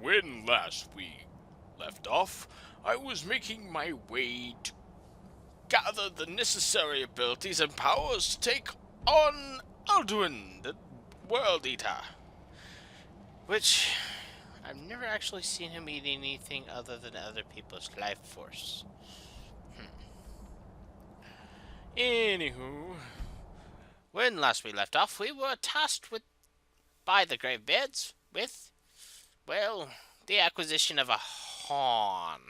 when last we left off, I was making my way to gather the necessary abilities and powers to take on Alduin, the World Eater. Which, I've never actually seen him eat anything other than other people's life force. Anywho, when last we left off, we were tasked with, by the Gravebeards, with, well, the acquisition of a horn.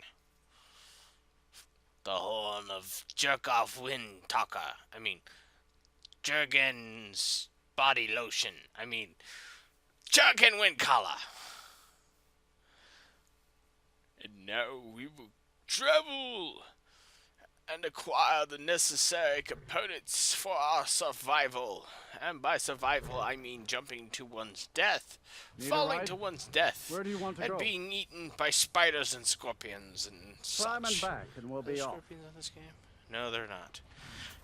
The Horn of Gergin's body lotion. Gergin wind color. And now we will travel and acquire the necessary components for our survival. And by survival, I mean jumping to one's death, falling to one's death, Where do you want to and go? being eaten by spiders and scorpions and Climb and such. back, and we'll be off. Scorpions on this game? No, they're not.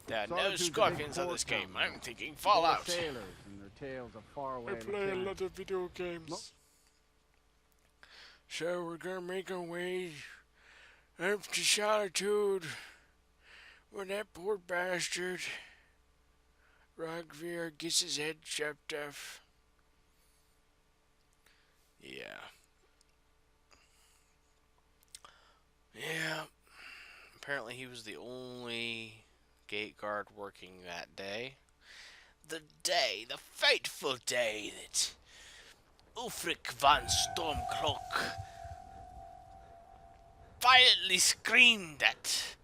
There are no Solitude's a big scorpions on port this game. town. I'm thinking Full of Fallout. sailors and their tales of faraway I play a mechanics. lot of video games. So we're gonna make our way up to Solitude, where that poor bastard Rogvir gets his head chopped off. Yeah. Apparently he was the only gate guard working that day. The fateful day that Ulfric von Stormcloak violently screamed at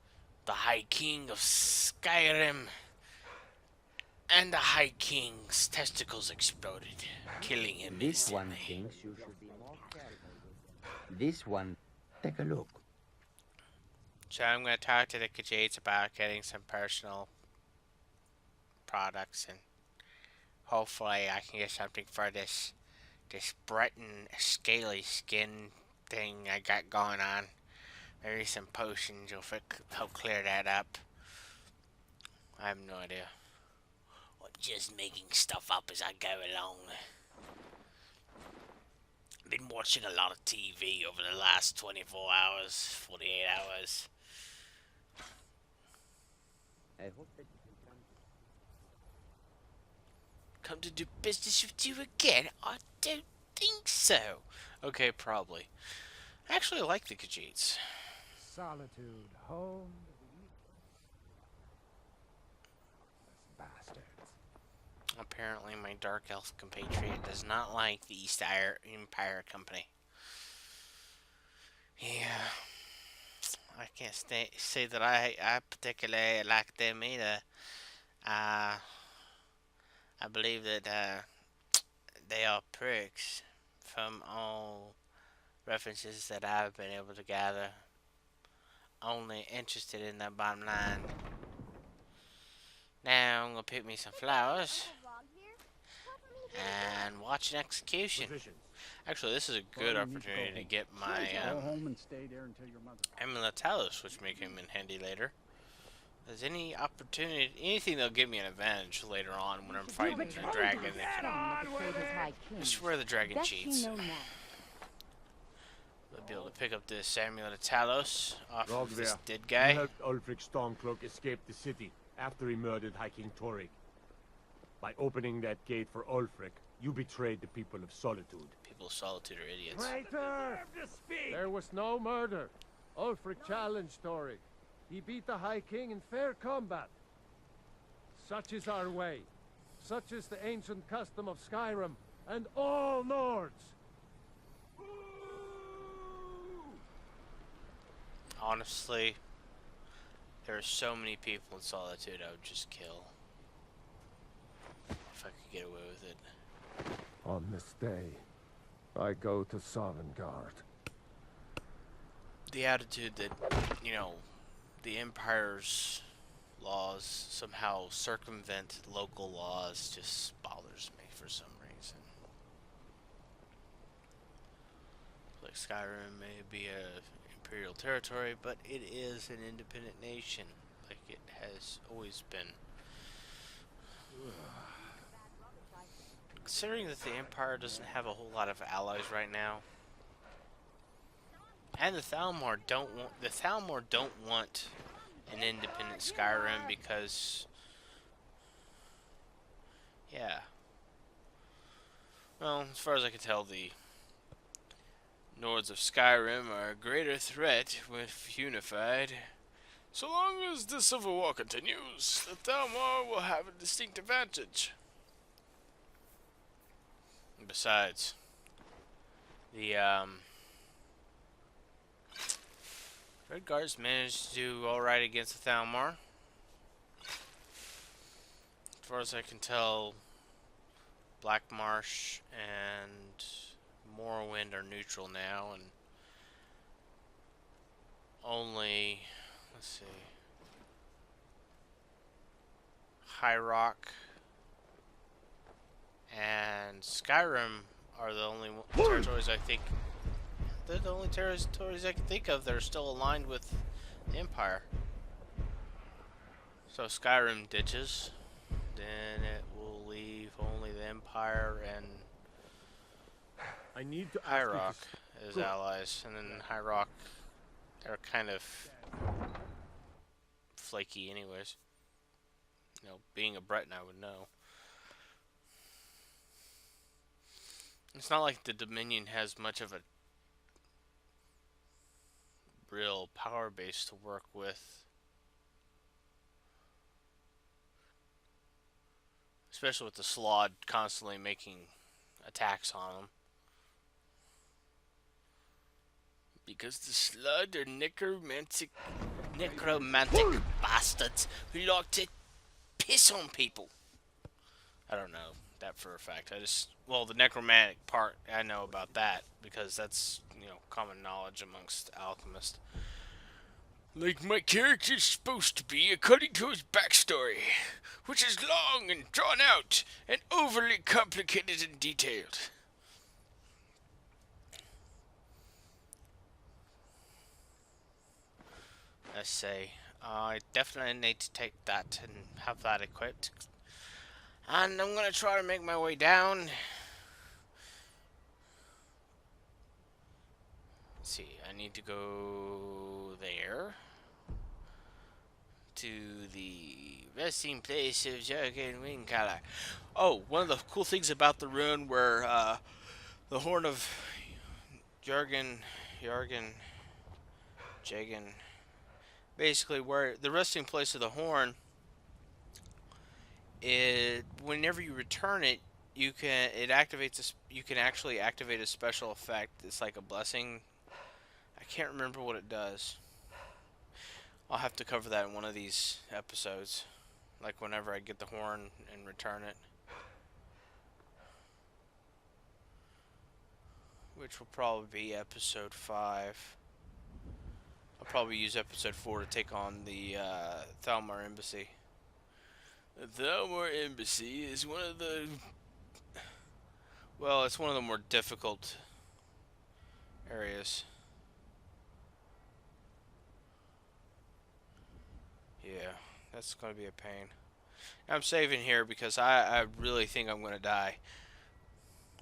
the High King of Skyrim, and the High King's testicles exploded, killing him This one instantly. thinks you should be more careful. This one, take a look. So I'm going to talk to the Khajiits about getting some personal products, and hopefully I can get something for this Breton scaly skin thing I got going on. Maybe some potions will help clear that up. I have no idea. I'm just making stuff up as I go along. I've been watching a lot of TV over the last 24 hours, 48 hours. I hope that you can Come to do business with you again? I don't think so. Okay, probably. I actually like the Khajiits. Solitude, home to the bastards. Apparently my dark elf compatriot does not like the East Empire Company. Yeah. I can't say that I particularly like them either. I believe that they are pricks from all references that I've been able to gather. Only interested in the bottom line. Now I'm gonna pick me some flowers and watch an execution. Actually, this is a good opportunity to get my Go home and stay there until your mother. Emerald Talos, which may come in handy later. There's any opportunity, anything that'll give me an advantage later on when I'm fighting the dragon. I swear the dragon cheats. I'll be able to pick up this Samuel Talos off of this dead You guy. helped Ulfric Stormcloak escape the city after he murdered High King Torrig. By opening that gate for Ulfric, you betrayed the people of Solitude. People of Solitude are idiots. Traitor! There was no murder. Ulfric challenged Torrig. He beat the High King in fair combat. Such is our way. Such is the ancient custom of Skyrim and all Nords. Honestly, there are so many people in Solitude I would just kill. If I could get away with it. On this day, I go to Sovngarde. The attitude that, the Empire's laws somehow circumvent local laws just bothers me for some reason. Like Skyrim may be a imperial territory, but it is an independent nation, like it has always been. Considering that the Empire doesn't have a whole lot of allies right now, And the Thalmor don't want an independent Skyrim because, yeah. Well, as far as I can tell, the Nords of Skyrim are a greater threat if unified. So long as the Civil War continues, the Thalmor will have a distinct advantage. And besides, the Red Guards managed to do alright against the Thalmor. As far as I can tell, Black Marsh and Morrowind are neutral now, and only, let's see, High Rock and Skyrim are the only territories I think. They're the only territories I can think of that are still aligned with the Empire. So Skyrim ditches, then it will leave only the Empire and I need to High ask you to Rock as allies, and then High Rock, they're kind of flaky anyways. You know, being a Breton, I would know. It's not like the Dominion has much of a real power base to work with. Especially with the Slod constantly making attacks on them. Because the Slod are necromantic bastards who like to piss on people. I don't know that for a fact. Well, the necromantic part, I know about that because that's, common knowledge amongst alchemists. Like my character's supposed to be according to his backstory, which is long and drawn out and overly complicated and detailed. Let's say, I definitely need to take that and have that equipped. And I'm going to try to make my way down. Let's see, I need to go there. To the resting place of Gergin Skywalker. Oh, one of the cool things about the rune where the Horn of Gergin, basically where the resting place of the horn, whenever you return it, you can actually activate a special effect. It's like a blessing. I can't remember what it does. I'll have to cover that in one of these episodes, like whenever I get the horn and return it, which will probably be episode 5. I'll probably use episode 4 to take on the Thalmor Embassy. The Thalmor Embassy is one of the... Well, it's one of the more difficult areas. Yeah, that's going to be a pain. I'm saving here because I really think I'm going to die.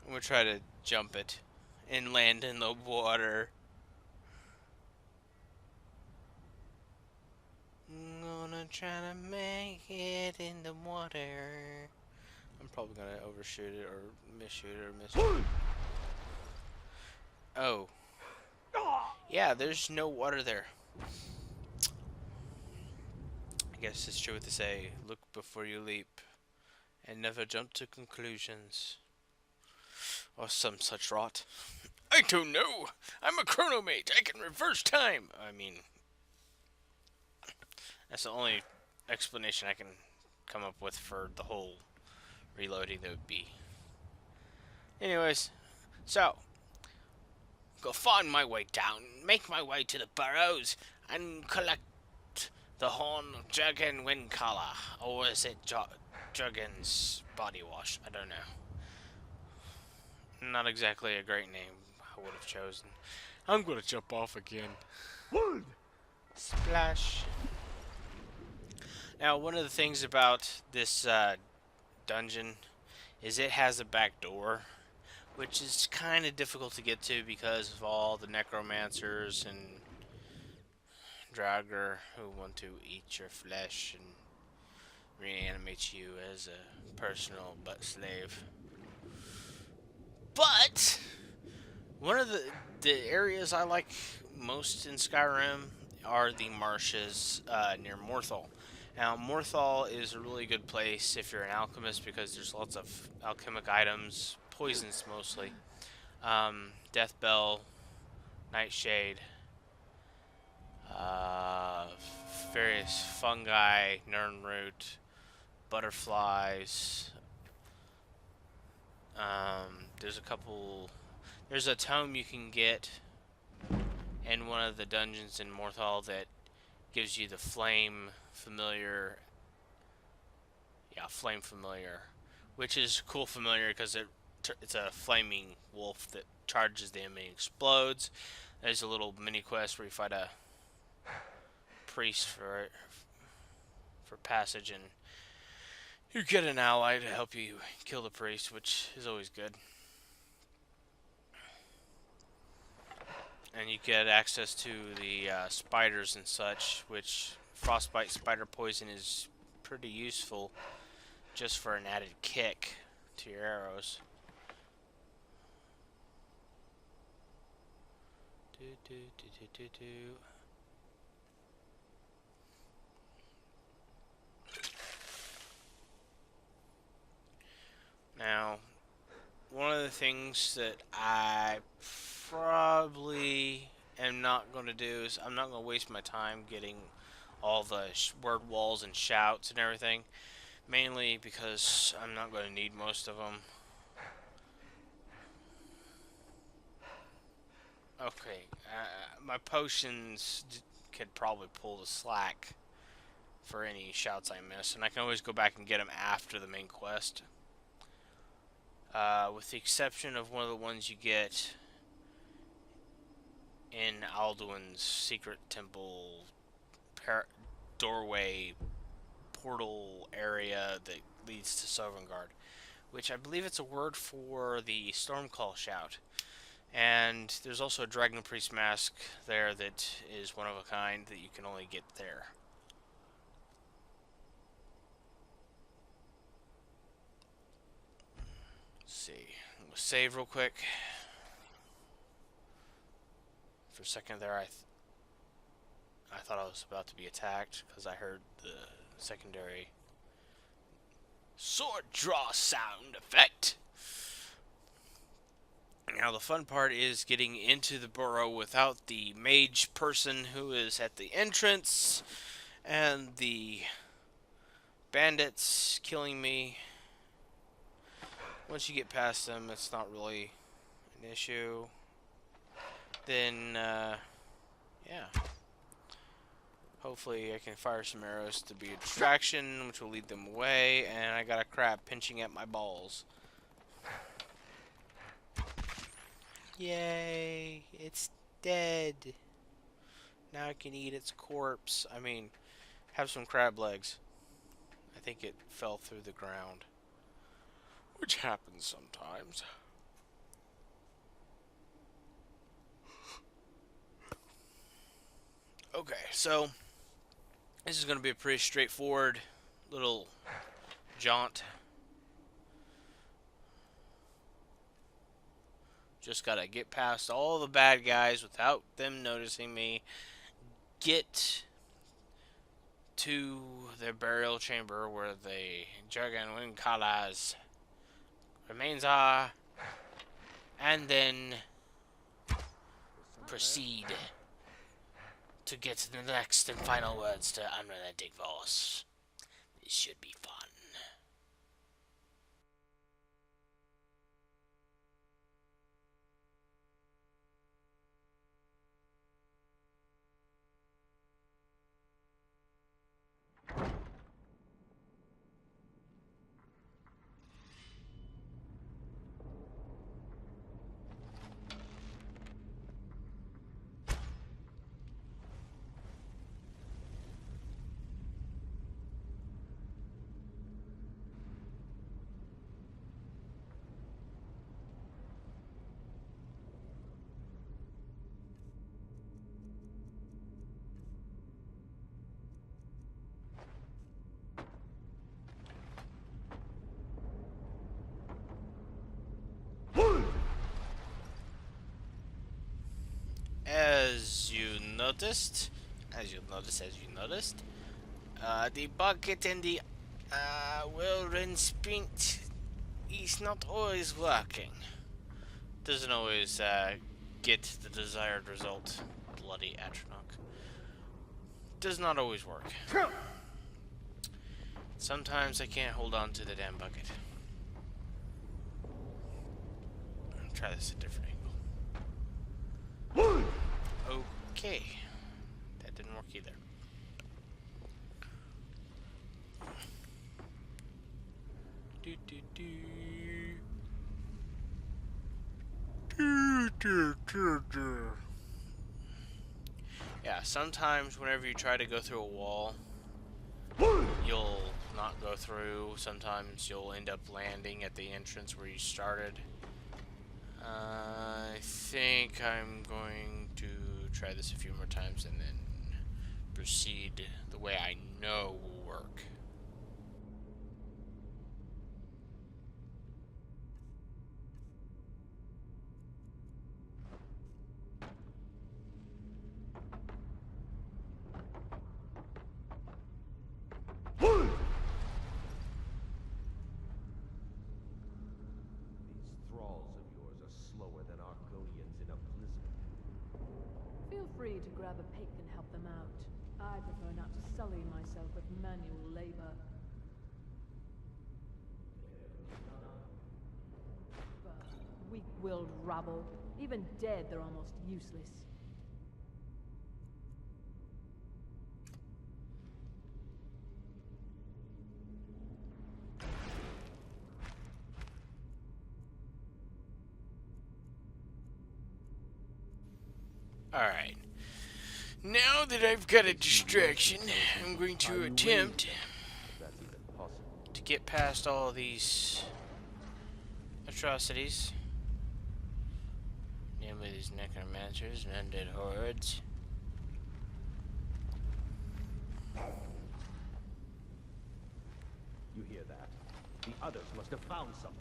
I'm going to try to jump it and land in the water. I'm gonna try to make it in the water. I'm probably gonna overshoot it or misshoot it or miss it. Oh. Yeah, there's no water there. I guess it's true what they say. Look before you leap. And never jump to conclusions. Or some such rot. I don't know. I'm a chronomate. I can reverse time. I mean... That's the only explanation I can come up with for the whole reloading that would be. Anyways, so go find my way down, make my way to the burrows, and collect the Horn of Gergin Skywalker, or is it Gergin's body wash? I don't know. Not exactly a great name I would have chosen. I'm gonna jump off again. Splash. Now, one of the things about this dungeon is it has a back door, which is kind of difficult to get to because of all the necromancers and Draugr who want to eat your flesh and reanimate you as a personal butt slave. But one of the areas I like most in Skyrim are the marshes near Morthal. Now, Morthal is a really good place if you're an alchemist because there's lots of alchemic items, poisons mostly. Death Bell, Nightshade, uh, various fungi, Nirnroot, butterflies. There's a couple. There's a tome you can get in one of the dungeons in Morthal that gives you the flame familiar. Yeah, flame familiar, which is cool familiar because it's a flaming wolf that charges them and explodes. There's a little mini quest where you fight a priest for passage, and you get an ally to help you kill the priest, which is always good. And you get access to the spiders and such, which frostbite spider poison is pretty useful just for an added kick to your arrows. Do, do, do, do, do, do. Now, one of the things that I probably am not going to do is I'm not going to waste my time getting all the word walls and shouts and everything. Mainly because I'm not going to need most of them. Okay, my potions could probably pull the slack for any shouts I miss, and I can always go back and get them after the main quest. With the exception of one of the ones you get in Alduin's secret temple doorway portal area that leads to Sovngarde, which I believe it's a word for the Stormcall shout. And there's also a Dragon Priest mask there that is one of a kind that you can only get there. Let's see. I'm gonna save real quick. For a second there, I thought I was about to be attacked because I heard the secondary sword draw sound effect. Now the fun part is getting into the burrow without the mage person who is at the entrance and the bandits killing me. Once you get past them, it's not really an issue. Then, yeah. Hopefully I can fire some arrows to be a distraction, which will lead them away, and I got a crab pinching at my balls. Yay, it's dead. Now I can eat its corpse. I mean, have some crab legs. I think it fell through the ground, which happens sometimes. Okay, so this is going to be a pretty straightforward little jaunt. Just gotta get past all the bad guys without them noticing me. Get to their burial chamber where the Gergin Skywalker's remains are, and then proceed to get to the next and final words to Unrelenting Force. This should be fun. noticed, as you noticed, the bucket and the well-run sprint is not always working. Doesn't always get the desired result. Bloody Atronach. Does not always work. Sometimes I can't hold on to the damn bucket. I'll try this at a different angle. Okay. That didn't work either. Do do do. Yeah, sometimes whenever you try to go through a wall, you'll not go through. Sometimes you'll end up landing at the entrance where you started. I think I'm going to try this a few more times and then proceed the way I know will work. Feel free to grab a pick and help them out. I prefer not to sully myself with manual labor. But weak-willed rabble. Even dead, they're almost useless. Alright. Now that I've got a distraction, I'm going to attempt to get past all of these atrocities. Namely these necromancers and undead hordes. You hear that? The others must have found something.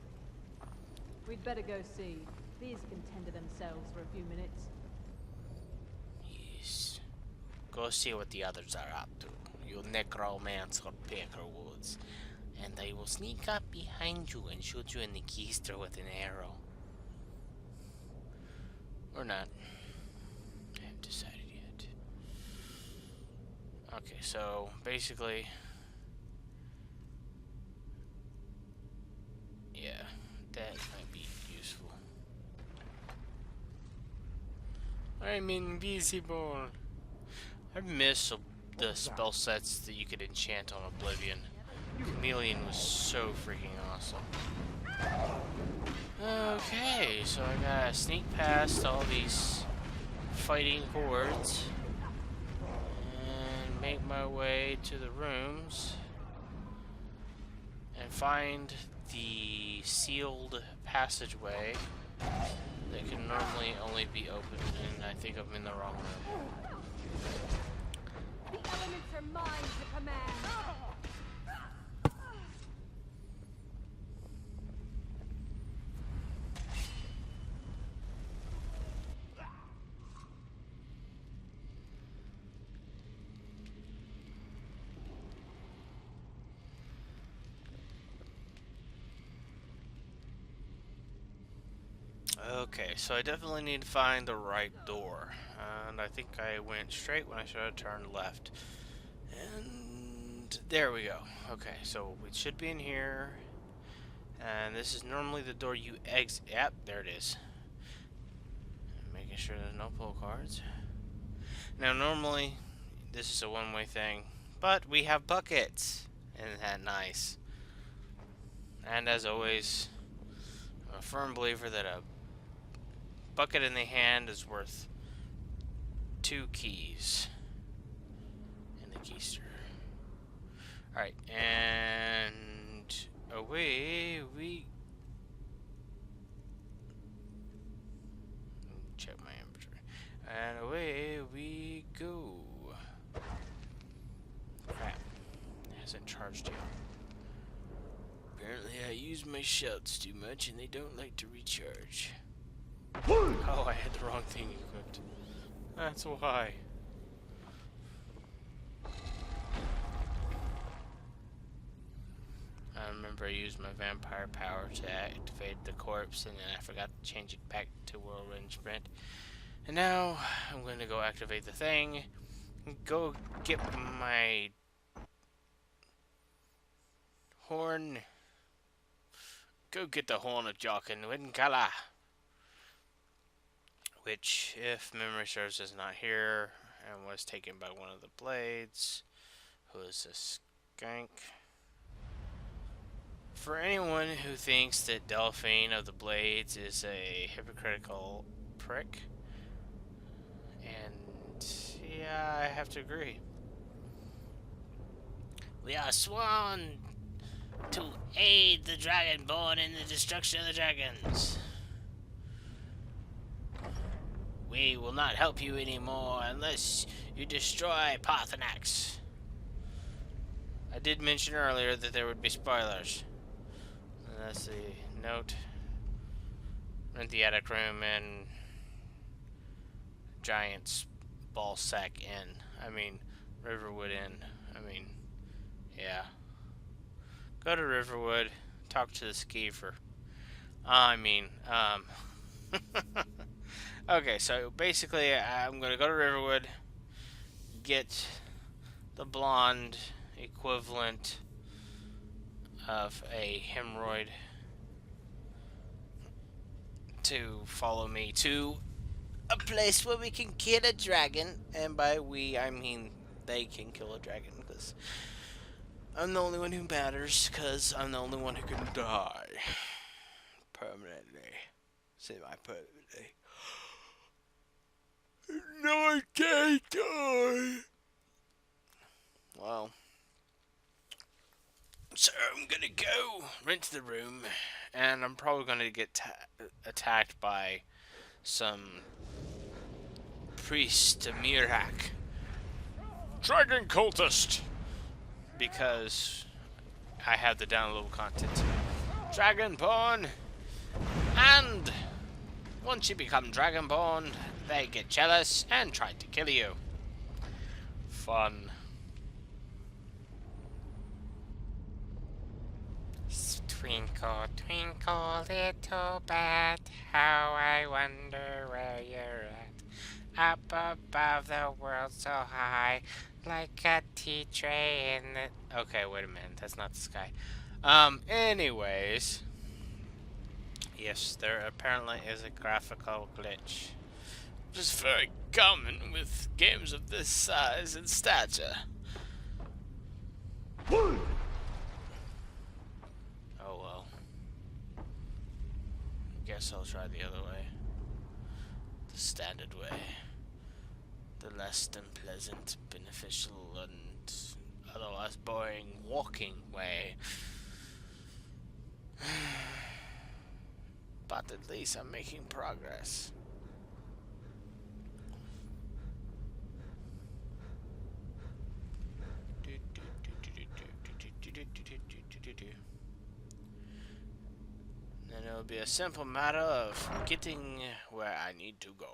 We'd better go see. These can tend to themselves for a few minutes. Yes. Go see what the others are up to. You necromancer peckerwoods. And I will sneak up behind you and shoot you in the keister with an arrow. Or not. I haven't decided yet. Okay, so basically, yeah, that might be useful. I'm invisible. I miss the spell sets that you could enchant on Oblivion. Chameleon was so freaking awesome. Okay, so I gotta sneak past all these fighting hordes and make my way to the rooms and find the sealed passageway that can normally only be opened, and I think I'm in the wrong room. The elements are mine to command. Okay, so I definitely need to find the right door. And I think I went straight when I should have turned left. And there we go. Okay, so we should be in here. And this is normally the door you exit. Yep, there it is. Making sure there's no pull cards. Now, normally, this is a one-way thing. But we have buckets. Isn't that nice? And as always, I'm a firm believer that a bucket in the hand is worth 2 keys in the keister. Alright, and away we... Check my inventory. And away we go. Crap. It hasn't charged yet. Apparently I use my shouts too much and they don't like to recharge. Oh, I had the wrong thing equipped. That's why. remember I used my vampire power to activate the corpse, and then I forgot to change it back to whirlwind sprint. And now I'm going to go activate the thing, go get my horn, go get the Horn of Gergin Skywalker, which, if memory serves, is not here and was taken by one of the blades, who is a skank. For anyone who thinks that Delphine of the Blades is a hypocritical prick, and yeah, I have to agree. We are sworn to aid the Dragonborn in the destruction of the dragons. We will not help you anymore unless you destroy Parthenax. I did mention earlier that there would be spoilers. That's the note. Rent the attic room and Giant's ball sack inn. I mean, Riverwood Inn. I mean, yeah. Go to Riverwood. Talk to the skeever. Okay, so basically, I'm gonna go to Riverwood, get the blonde equivalent of a hemorrhoid to follow me to a place where we can kill a dragon, and by we I mean they can kill a dragon, because I'm the only one who matters, because I'm the only one who can die permanently. Semi-permanently. No, I can't die. Well, so I'm gonna go rent the room, and I'm probably gonna get attacked by some priest Mirak, dragon cultist, because I have the download content. Dragonborn, and once you become Dragonborn, they get jealous and try to kill you. Fun. Twinkle, twinkle, little bat, how I wonder where you're at. Up above the world so high, like a tea tray in the... Okay, wait a minute, that's not the sky. Anyways. Yes, there apparently is a graphical glitch. Which is very common with games of this size and stature. Oh well. Guess I'll try the other way. The standard way. The less than pleasant, beneficial, and otherwise boring walking way. But at least I'm making progress. Then it'll be a simple matter of getting where I need to go.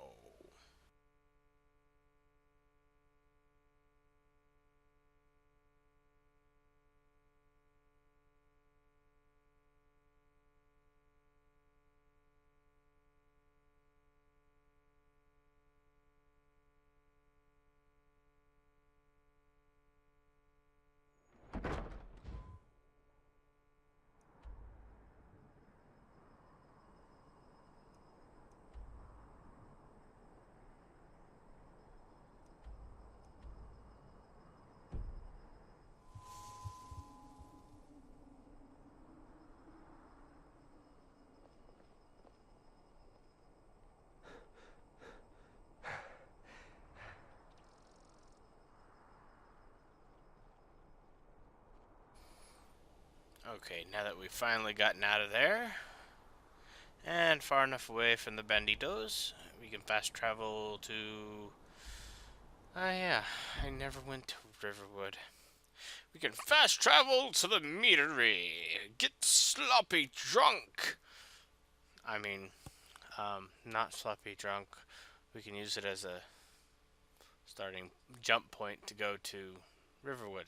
Okay, now that we've finally gotten out of there, and far enough away from the banditos, we can fast travel to... yeah, I never went to Riverwood. We can fast travel to the meadery, get sloppy drunk. I mean, not sloppy drunk. We can use it as a starting jump point to go to Riverwood.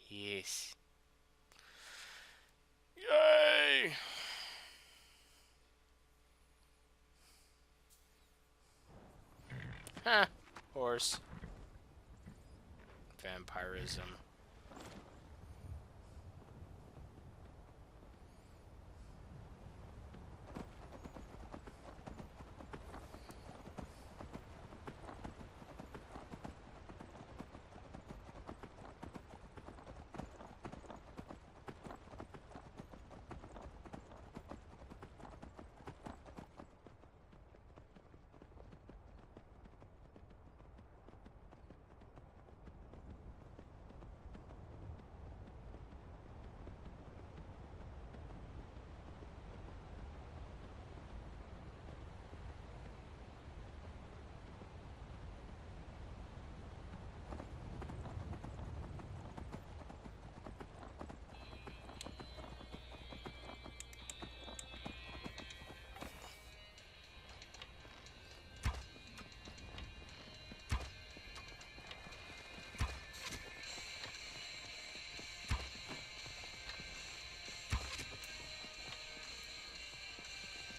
Yes. Yay! Ha! Horse. Vampirism.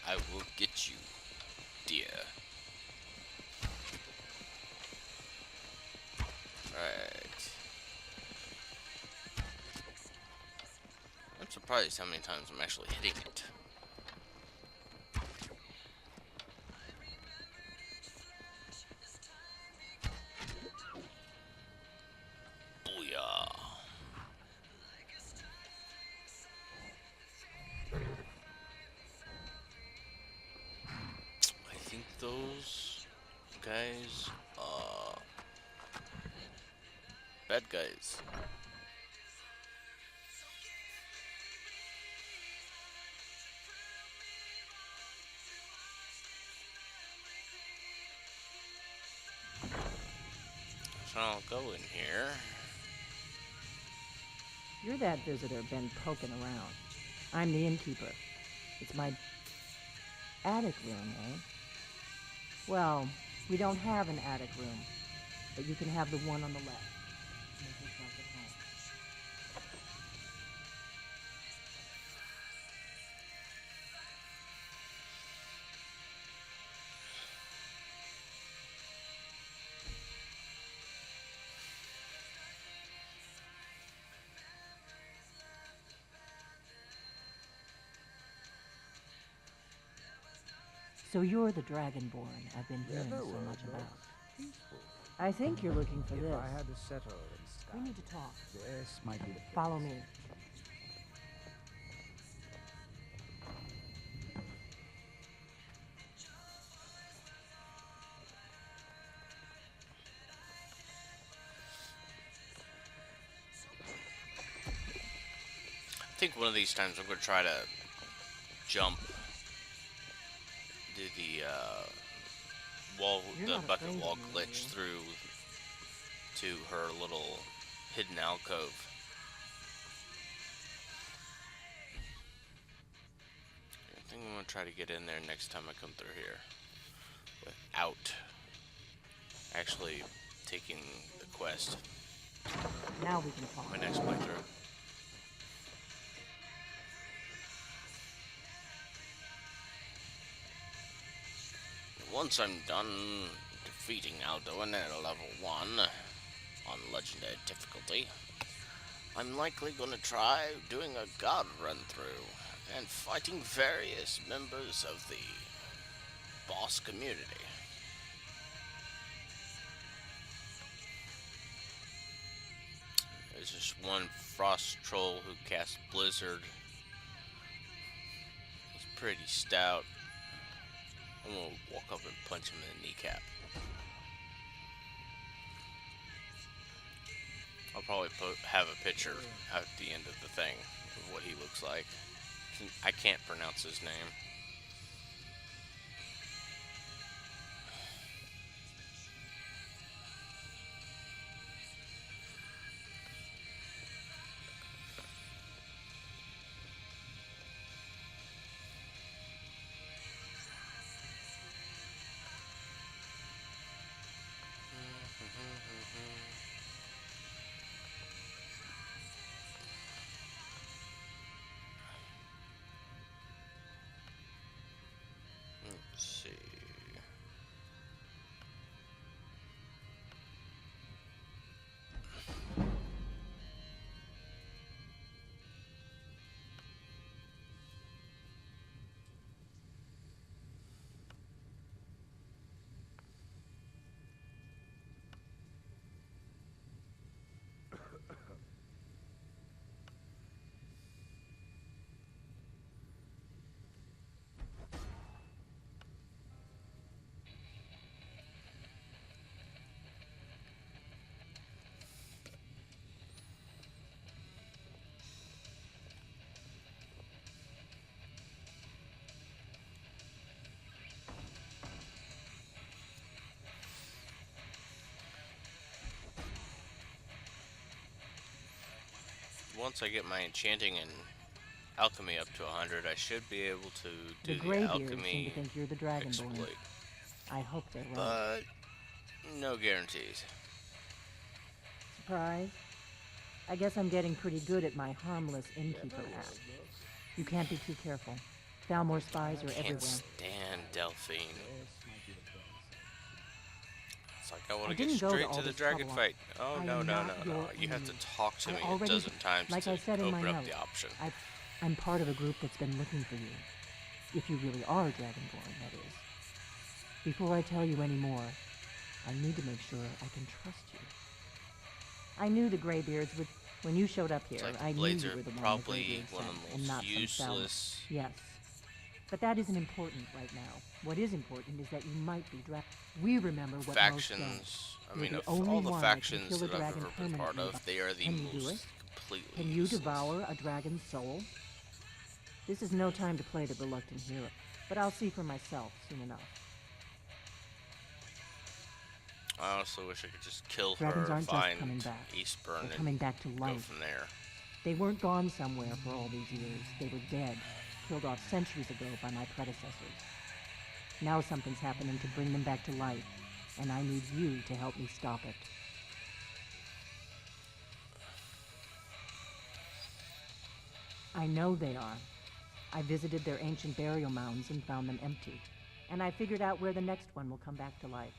I will get you, dear. Right. I'm surprised how many times I'm actually hitting it. Booyah. I think those guys are bad guys. So I'll go in here. You're that visitor been poking around. I'm the innkeeper. It's my attic room, eh? Well, we don't have an attic room, but you can have the one on the left. Make yourself at home. So you're the Dragonborn I've been hearing so much about. I think you're looking for this. I had to settle in We Skyrim, need to talk. this might be the Follow place. me. I think one of these times I'm going to try to jump the wall, You're the not bucket afraid of wall me, are glitch you? through to her little hidden alcove. I think I'm going to try to get in there next time I come through here without actually taking the quest. Now we can talk. My next playthrough. Once I'm done defeating Alduin at a level 1 on legendary difficulty, I'm likely gonna try doing a god run through and fighting various members of the boss community. There's just one frost troll who casts Blizzard. He's pretty stout. I'm gonna walk up and punch him in the kneecap. I'll probably have a picture at the end of the thing of what he looks like. I can't pronounce his name. see. Once I get my enchanting and alchemy up to 100, I should be able to The do the Greybeards seem to alchemy think you're the Dragonborn. exploit. I hope they're right. But no guarantees. Surprise? I guess I'm getting pretty good at my harmless innkeeper act. You can't be too careful. Thalmor spies are Can't everywhere. stand Delphine. It's like I want I to get didn't go to straight all to the this dragon trouble. fight. Oh I no am no not no no! your You have to enemy. talk to I me a already- dozen times like to I said in my open up note, the option. I'm part of a group that's been looking for you. If you really are Dragonborn, that is. Before I tell you any more, I need to make sure I can trust you. I knew the Greybeards would. When you showed up here, It's like I knew blades you are were the one probably the Greybeards one of sent, the and not most some Thalmor. useless Yes. But that isn't important right now. What is important is that you might be We remember what most don't. factions. I You're mean, the of only all the one that can factions kill a that I've dragon ever been part permanently. of, they are the Can you do most it? completely Can you useless. devour a dragon's soul? This is no time to play the reluctant hero, but I'll see for myself soon enough. I honestly wish I could just kill Dragons her, aren't just coming find back. Eastburn, They're coming and back to go life. from there. They weren't gone somewhere for all these years. They were dead, killed off centuries ago by my predecessors. Now something's happening to bring them back to life, and I need you to help me stop it. I know they are. I visited their ancient burial mounds and found them empty. And I figured out where the next one will come back to life.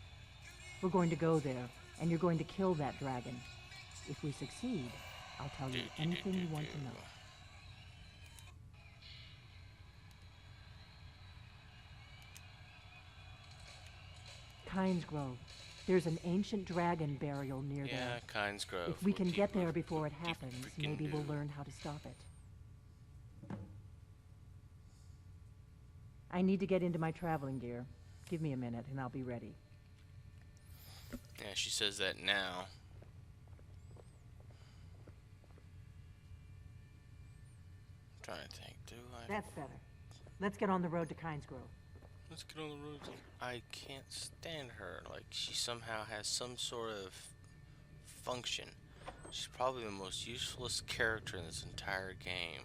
We're going to go there, and you're going to kill that dragon. If we succeed, I'll tell you anything you want to know. Kynes Grove. There's an ancient dragon burial near Yeah, there. Kynes Grove. If we can get there Whoop-de-whoop, before it happens, whoop-de-freaking maybe we'll do. learn how to stop it. I need to get into my traveling gear. Give me a minute and I'll be ready. Yeah, she says that now. I'm trying to think. Do I? That's better. Let's get on the road to Kynes Grove. Let's get on the road. I can't stand her. Like, she somehow has some sort of function. She's probably the most useless character in this entire game.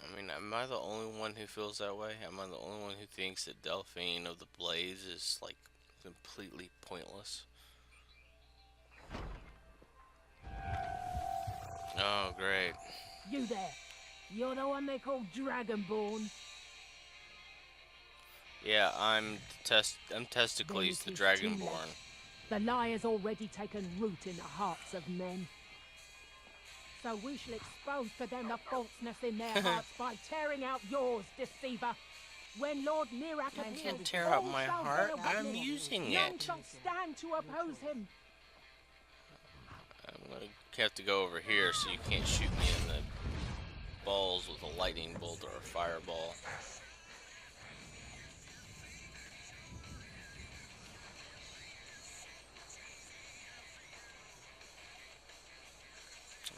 I mean, am I the only one who feels that way? Am I the only one who thinks that Delphine of the Blaze is, like, completely pointless? Oh, great. You there. You're the one they call Dragonborn. Yeah, I'm Testicles, the Dragonborn. The lie has already taken root in the hearts of men. So we shall expose to them the falseness in their hearts by tearing out yours, deceiver. When Lord Nirak I appears, can't tear out all my shall heart. bear I'm witness. using None it. shall stand to oppose him. I'm gonna have to go over here so you can't shoot me in the balls with a lightning bolt or a fireball.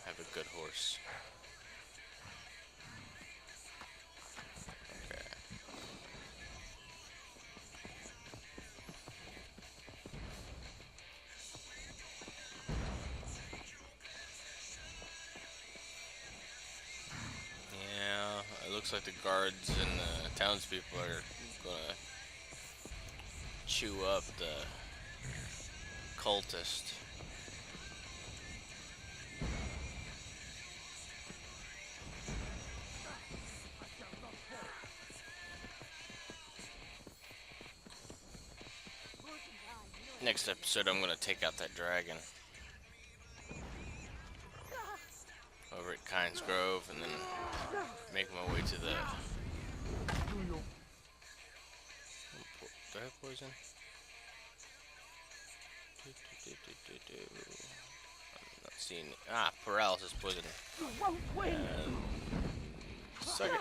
I have a good horse. Okay. Yeah, it looks like the guards and the townspeople are gonna chew up the cultist. next episode, I'm gonna take out that dragon over at Kynes Grove, and then make my way to the. Do I have poison? I'm not seeing. Paralysis poison. Suck it.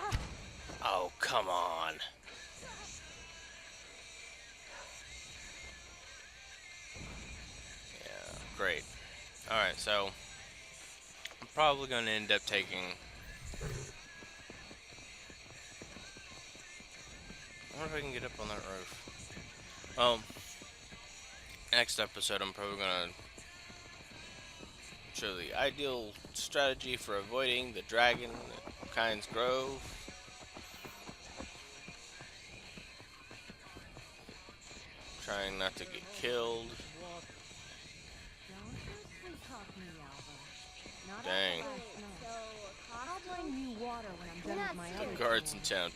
Oh, come on. Yeah, great. Alright, so I'm probably going to end up taking. I wonder if I can get up on that roof. Well, next episode I'm probably going to show the ideal strategy for avoiding the dragon at Kynes Grove. Trying not to get killed. Dang. The guards in town,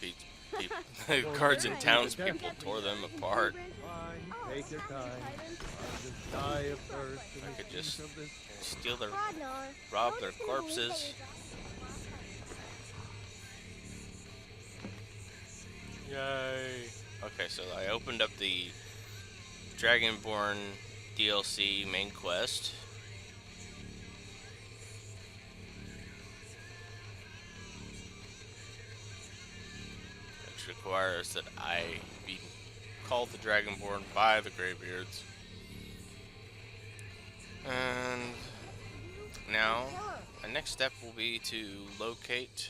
the guards and townspeople tore them apart. Fine, take your time. I'll just die of thirst. I could just steal their, rob their corpses. Yay. Okay, so I opened up the Dragonborn DLC main quest. Which requires that I be called the Dragonborn by the Greybeards. And now, my next step will be to locate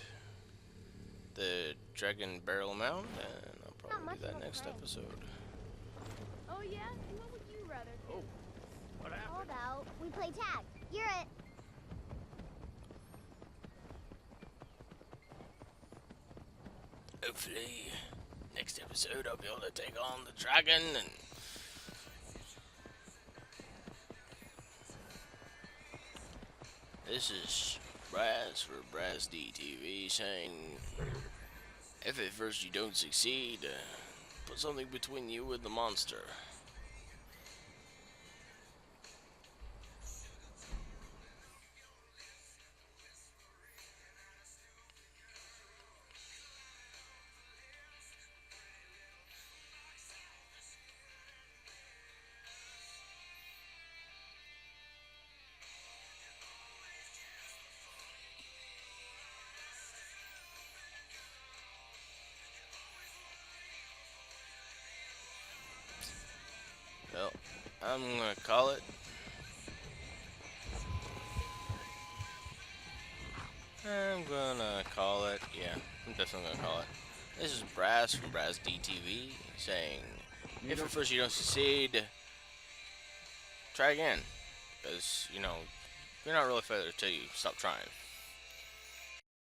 the Dragon Barrel Mound, and I'll probably do that next episode. Oh yeah? What would you rather do? Oh, what happened? How about we play tag? You're it. Hopefully, next episode I'll be able to take on the dragon and this is Brass for Brass DTV saying, if at first you don't succeed, put something between you and the monster. Well, I'm gonna call it. Yeah, I'm definitely gonna call it. This is Brass from Brass DTV saying, if at first you don't succeed, try again. Because, you know, you're not really fair till you stop trying.